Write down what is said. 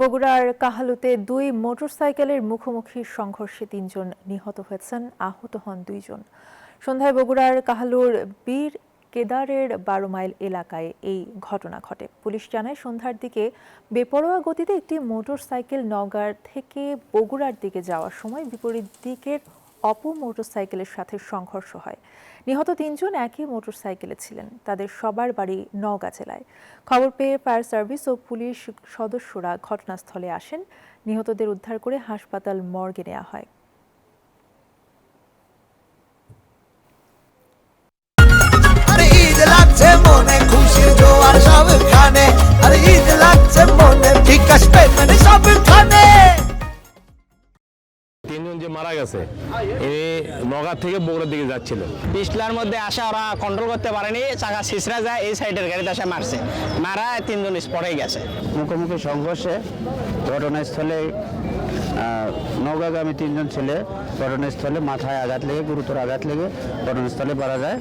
বগুড়ার কাহালুতে দুই মোটরসাইকেলের মুখোমুখি সংঘর্ষে ৩ জন নিহত হয়েছেন, আহত হন ২ জন। সন্ধ্যায় বগুড়ার কাহালুর বীর কেদারের ১২ মাইল এলাকায় এই ঘটনা ঘটে। পুলিশ জানায়, সন্ধ্যার দিকে বেপরোয়া গতিতে একটি মোটরসাইকেল নওগাঁ থেকে বগুড়ার দিকে যাওয়ার সময় বিপরীত দিকের অপর মোটরসাইকেলের সাথে সংঘর্ষ হয়। নিহত ৩ জন একই মোটরসাইকেলে ছিলেন। তাদের সবার বাড়ি নওগাঁ জেলায়। খবর পেয়ে ফায়ার সার্ভিস ও পুলিশ সদস্যরা ঘটনাস্থলে আসেন। নিহতদের উদ্ধার করে হাসপাতাল মর্গে নেওয়া হয়। তিনজন যে মারা গেছে নওগাঁ থেকে বগুড়ার দিকে যাচ্ছিল। পিছলার মধ্যে আসা ওরা কন্ট্রোল করতে পারেনি, চাকা ছিঁচড়া যায়, এই সাইডের গাড়িতে আসা মারছে, মারা ৩ জন স্পটেই গেছে। মুখোমুখি সংঘর্ষে ঘটনাস্থলে নওগাঁগামী ৩ জন ছেলে ঘটনাস্থলে মাথায় আঘাত লেগে গুরুতর আঘাত লেগে ঘটনাস্থলে মারা যায়।